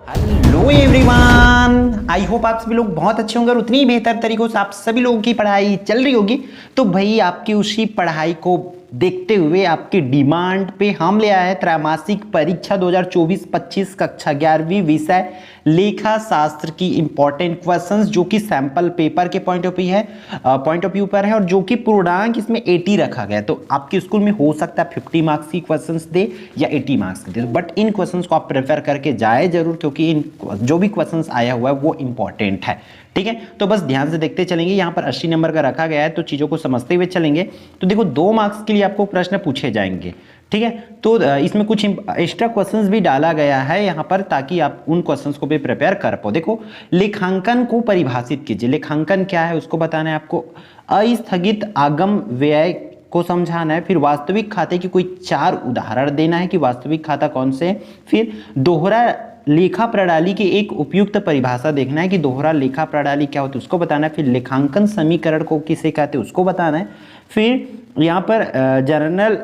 Hello everyone, I hope आप सभी लोग बहुत अच्छे होंगे और उतनी ही बेहतर तरीकों से आप सभी लोगों की पढ़ाई चल रही होगी। तो भाई आपकी उसी पढ़ाई को देखते हुए आपकी डिमांड पे हम ले आए हैं त्रैमासिक परीक्षा 2024-25 कक्षा 11वीं विषय लेखा शास्त्र की इंपॉर्टेंट क्वेश्चंस, जो कि सैंपल पेपर के पॉइंट ऑफ व्यू पर है और जो कि पूर्णांक इसमें 80 रखा गया है। तो आपके स्कूल में हो सकता है 50 मार्क्स की क्वेश्चंस दे या 80 marks they, but in questions को आप प्रेफर करके जाए जरूर, क्योंकि इन जो भी क्वेश्चंस आया हुआ है वो इंपॉर्टेंट है। ठीक है, तो बस ध्यान से देखते चलेंगे। यहाँ पर 80 नंबर का रखा गया है, तो चीजों को समझते हुए चलेंगे। तो देखो 2 मार्क्स के लिए आपको प्रश्न पूछे जाएंगे। ठीक है, तो इसमें कुछ एक्स्ट्रा क्वेश्चंस भी डाला गया है यहाँ पर, ताकि आप उन क्वेश्चंस को भी प्रिपेयर कर पाओ। देखो, लेखांकन को परिभाषित कीजिए। लेखांकन क्या है उसको बताना है आपको। अस्थगित आगम व्यय को समझाना है। फिर वास्तविक खाते की कोई 4 उदाहरण देना है कि वास्तविक खाता कौन से है। फिर दोहरा लेखा प्रणाली की एक उपयुक्त परिभाषा देखना है कि दोहरा लेखा प्रणाली क्या होती है उसको बताना है। फिर लेखांकन समीकरण को किसे कहते हैं उसको बताना है। फिर यहाँ पर जर्नल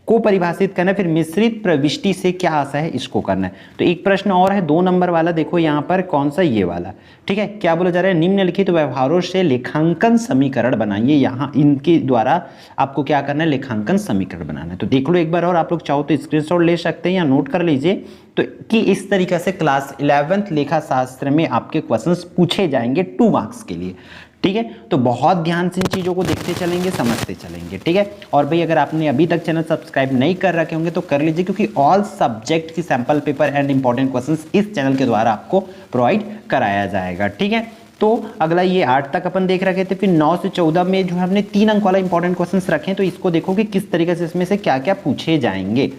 को परिभाषित करना है। फिर मिश्रित प्रविष्टि से क्या आशा है इसको करना है। तो एक प्रश्न और है 2 नंबर वाला, देखो यहाँ पर कौन सा, ये वाला। ठीक है, क्या बोला जा रहा है, निम्नलिखित व्यवहारों से लेखांकन समीकरण बनाइए। यहाँ इनके द्वारा आपको क्या करना है, लेखांकन समीकरण बनाना है। तो देख लो एक बार, और आप लोग चाहो तो स्क्रीनशॉट ले सकते हैं या नोट कर लीजिए। तो कि इस तरीके से क्लास 11th लेखा शास्त्र में आपके क्वेश्चंस पूछे जाएंगे 2 मार्क्स के लिए। ठीक है, तो बहुत ध्यान से इन चीज़ों को देखते चलेंगे, समझते चलेंगे। ठीक है, और भाई अगर आपने अभी तक चैनल सब्सक्राइब नहीं कर रखे होंगे तो कर लीजिए, क्योंकि ऑल सब्जेक्ट की sample paper and important questions इस चैनल के द्वारा आपको प्रोवाइड कराया जाएगा। ठीक है, तो अगला ये 8 तक अपन देख रखे थे। फिर 9 से 14 में जो हमने 3 अंक वाला इंपॉर्टेंट क्वेश्चंस रखे हैं, तो इसको देखो कि किस तरीके से इसमें से क्या क्या पूछे जाएंगे।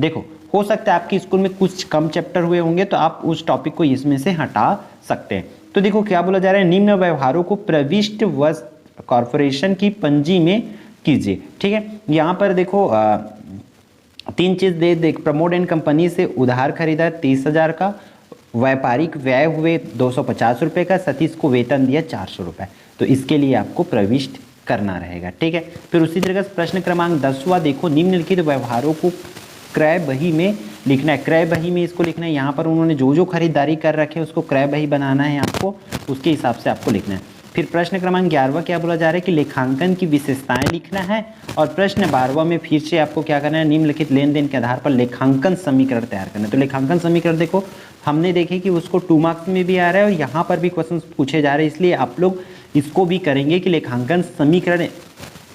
देखो, हो सकता है आपके स्कूल में कुछ कम चैप्टर हुए होंगे, तो आप उस टॉपिक को इसमें से हटा सकते हैं। तो देखो क्या बोला जा रहा है, निम्न व्यवहारों को प्रविष्ट वस्तु कॉर्पोरेशन की पंजी में कीजिए। ठीक है, यहाँ पर देखो 3 चीज देख, प्रमोद एंड कंपनी से उधार खरीदा 30,000 का, व्यापारिक व्यय हुए 250 रुपये का, सतीश को वेतन दिया 400 रुपये। तो इसके लिए आपको प्रविष्ट करना रहेगा। ठीक है, फिर उसी तरह से प्रश्न क्रमांक 10वां देखो, निम्नलिखित व्यवहारों को क्रय बही में लिखना है। क्रय बही में इसको लिखना है। यहाँ पर उन्होंने जो जो खरीदारी कर रखे हैं उसको क्रय बही बनाना है आपको, उसके हिसाब से आपको लिखना है। फिर प्रश्न क्रमांक 11वां क्या बोला जा रहा है कि लेखांकन की विशेषताएं लिखना है। और प्रश्न 12वां में फिर से आपको क्या करना है, निम्नलिखित लेन देन के आधार पर लेखांकन समीकरण तैयार करना है। तो लेखांकन समीकरण देखो हमने देखे कि उसको 2 मार्क्स में भी आ रहा है और यहाँ पर भी क्वेश्चन पूछे जा रहे हैं, इसलिए आप लोग इसको भी करेंगे कि लेखांकन समीकरण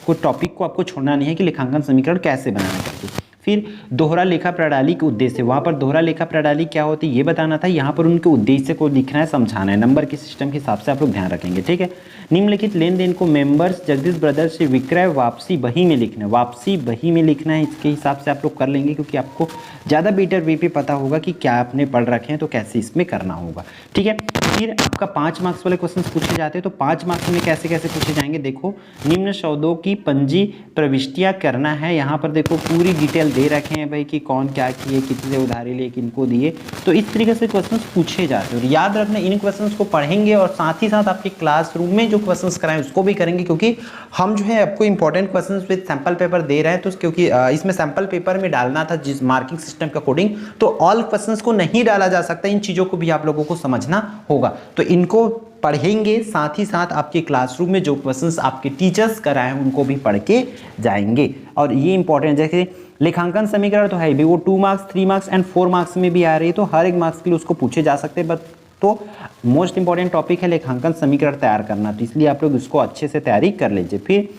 को, टॉपिक को आपको छोड़ना नहीं है कि लेखांकन समीकरण कैसे बनाना चाहिए। फिर दोहरा लेखा प्रणाली के उद्देश्य, वहां पर दोहरा लेखा प्रणाली क्या होती है ये बताना था। यहाँ पर उनके उद्देश्य को लिखना है, समझाना है। नंबर के सिस्टम के हिसाब से आप लोग ध्यान रखेंगे। ठीक है, निम्नलिखित लेन देन को मेंबर्स जगदीश ब्रदर्स से विक्रय वापसी बही में लिखना है। वापसी बही में लिखना है, इसके हिसाब से आप लोग कर लेंगे, क्योंकि आपको ज़्यादा बेटर वे पे पता होगा कि क्या आपने पढ़ रखे हैं तो कैसे इसमें करना होगा। ठीक है, फिर आपका 5 मार्क्स वाले क्वेश्चन पूछे जाते हैं। तो 5 मार्क्स में कैसे कैसे पूछे जाएंगे, देखो निम्न सौदों की पंजी प्रविष्टियां करना है। यहाँ पर देखो पूरी डिटेल दे रखे हैं भाई कि कौन क्या किए, कितने उधारी लिए, किनको दिए। तो इस तरीके से क्वेश्चंस पूछे जाते हैं। और याद रखना, इन क्वेश्चंस को पढ़ेंगे और साथ ही साथ आपके क्लासरूम में जो क्वेश्चंस कराएं उसको भी करेंगे, क्योंकि हम जो है आपको important questions with sample paper दे रहे हैं। तो क्योंकि इसमें सैंपल पेपर में डालना था जिस मार्किंग सिस्टम के अकॉर्डिंग, तो ऑल क्वेश्चंस को नहीं डाला जा सकता। इन चीज़ों को भी आप लोगों को समझना होगा। तो इनको पढ़ेंगे, साथ ही साथ आपके क्लासरूम में जो क्वेश्चंस आपके टीचर्स कराए हैं उनको भी पढ़ के जाएंगे। और ये इंपॉर्टेंट, जैसे लेखांकन समीकरण तो है भी, वो 2 मार्क्स 3 मार्क्स एंड 4 मार्क्स में भी आ रही है, तो हर एक मार्क्स के लिए उसको पूछे जा सकते हैं। बट तो मोस्ट इंपॉर्टेंट टॉपिक है लेखांकन समीकरण तैयार करना, तो इसलिए आप लोग इसको अच्छे से तैयारी कर लीजिए। फिर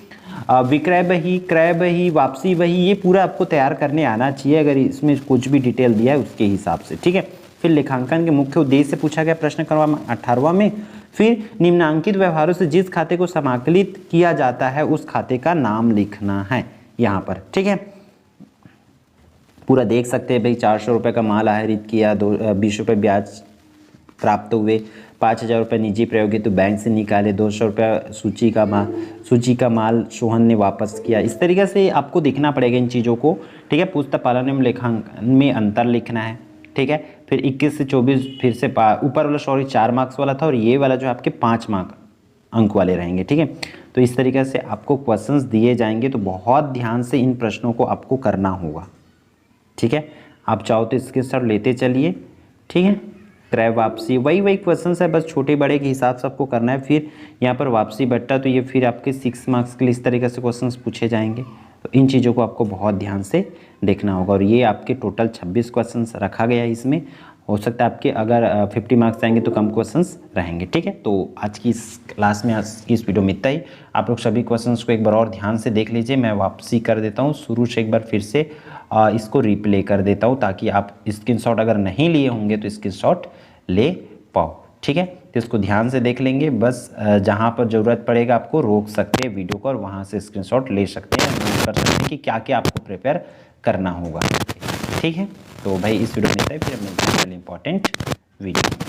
विक्रय बही, क्रय बही, वापसी बही, ये पूरा आपको तैयार करने आना चाहिए, अगर इसमें कुछ भी डिटेल दिया है उसके हिसाब से। ठीक है, फिर लेखांकन के मुख्य उद्देश्य से पूछा गया प्रश्न क्रमांक 18वां में। फिर निम्नांकित व्यवहारों से जिस खाते को समाकलित किया जाता है उस खाते का नाम लिखना है यहाँ पर। ठीक है, पूरा देख सकते हैं भाई, 400 रुपये का माल आहरित किया, 20 रुपये ब्याज प्राप्त हुए, 5,000 रुपये निजी प्रयोग हेतु बैंक से निकाले, 200 रुपये सूची का माल सोहन ने वापस किया। इस तरीके से आपको देखना पड़ेगा इन चीज़ों को। ठीक है, पुस्तक पालन एवं लेखांकन में अंतर लिखना है। ठीक है, फिर 21 से 24 फिर से ऊपर वाला 4 मार्क्स वाला था और ये वाला जो आपके 5 अंक वाले रहेंगे। ठीक है, तो इस तरीके से आपको क्वेश्चंस दिए जाएंगे, तो बहुत ध्यान से इन प्रश्नों को आपको करना होगा। ठीक है, आप चाहो तो इसके सर लेते चलिए। ठीक है, क्रय वापसी, वही क्वेश्चन है, बस छोटे बड़े के हिसाब से आपको करना है। फिर यहाँ पर वापसी बट्टा, तो ये फिर आपके 6 मार्क्स के लिए इस तरीके से क्वेश्चंस पूछे जाएंगे। तो इन चीज़ों को आपको बहुत ध्यान से देखना होगा। और ये आपके टोटल 26 क्वेश्चंस रखा गया है इसमें। हो सकता है आपके अगर 50 मार्क्स आएंगे तो कम क्वेश्चंस रहेंगे, ठीक है। तो आज की इस क्लास में, आज की इस वीडियो में इतना ही। आप लोग सभी क्वेश्चंस को एक बार और ध्यान से देख लीजिए। मैं वापसी कर देता हूँ शुरू से, एक बार फिर से इसको रिप्ले कर देता हूँ, ताकि आप स्क्रीनशॉट अगर नहीं लिए होंगे तो स्क्रीनशॉट ले पाओ, ठीक है। तो इसको ध्यान से देख लेंगे। बस जहाँ पर ज़रूरत पड़ेगा आपको रोक सकते हैं वीडियो को और वहाँ से स्क्रीनशॉट ले सकते हैं, नोट कर सकते हैं कि क्या क्या आपको प्रिपेयर करना होगा, ठीक है। तो भाई इस वीडियो में फिर मिलते हैं इंपॉर्टेंट वीडियो।